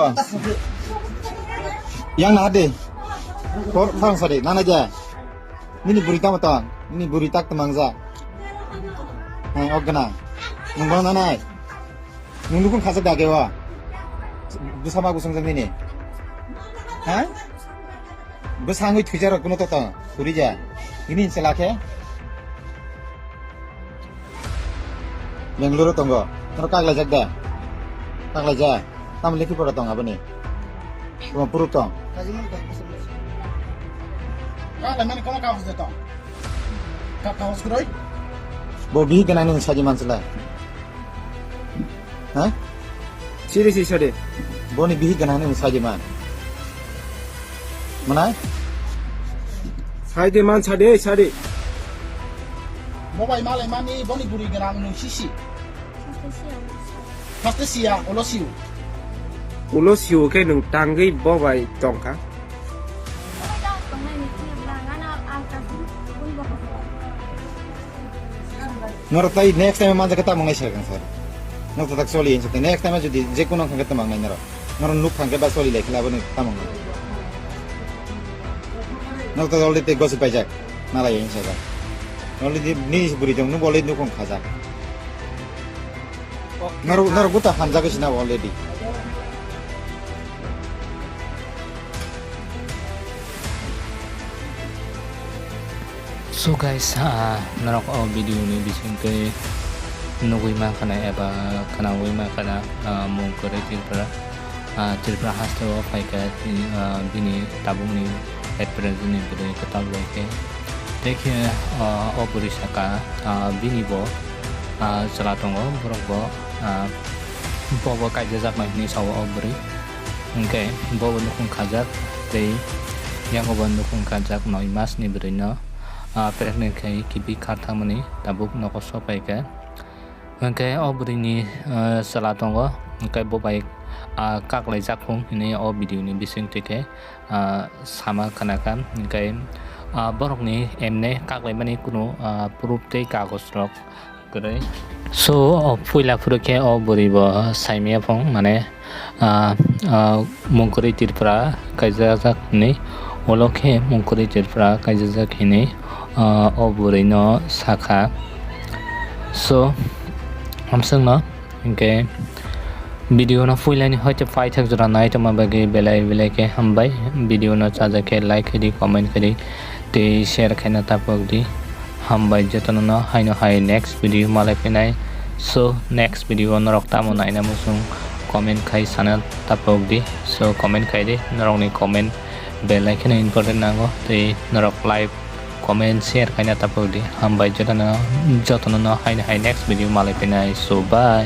wa. Yang na de. Farang sari nana ja. Nini burita matang. Nini burita temangza. Hai ogna. Nunggu nana. Nunggu pun khasa dage wa. Bersama gusung ini. Hah? Besangui tujar kuno toto. Turija. Ini celake. Yang luru tunggu. Terus kagak jaga. Kagak jaga. Kamu lagi pada tong apa nih? Cuma perut tong. Kala mana kau kawas itu? Kau kawas kuroi? Bobi kena nih saja masalah. Hah? Siri sih sade. Boni bihi kena nih saja man. Mana? Sade man sade sade. Mobile malai mani boni buri gerang nung sisi. Pasti sia olosiu. Ulo siu ke nung tanggai bawa tongka. Ngerti next time mana kita mau ngasih kan sir. Ngerti tak soli ini. Next time jadi jekuno kan kita mau ngasih nero. Ngerti nuk kan kita soli lagi lah bani kita mau. Ngerti soli te gosip aja. Nala ini saja. Ngerti ni buri jom nuk boleh nuk kan kaza. Ngerti kita hanjak sih na already. So guys, narok video ni bising ke nugui makana eba kana ui makana mungkore tilpra hasto paika bini tabung ni headpress ni beri ketal leke dekhe opuri saka bini bo selatongo borok bo bobo kajazak ni sawo opuri okay bobo nukung kajak dei yang bobo nukung kajak noi mas ni beri no pregnant kai kibi karta mani tabuk noko sopai ke kai obri ni salatongo kai bobai kak lai jakung ini o video ni bising tike sama kanakan kai borok ni emne kak lai mani kuno proof te kagos rok kore so puila phuruke o buri bo saimia phong mane mungkuri tirpra kai jak ni oloke mungkuri tirpra kai jak hini oburi no saka so hamsang no okay video no full line hoite 5 thak jora nai tama bagi belai ke hambai video no chaja ke like di comment kari te share khaina tapok di hambai jatano no haino hai next video malai pinai so next video no rok tamo nai na musung comment khai sana tapok di so comment khai di norong ni comment belai kena important nango te norok live comment share kanya tapodi hambai jotana no hai next video malai pinai so bye.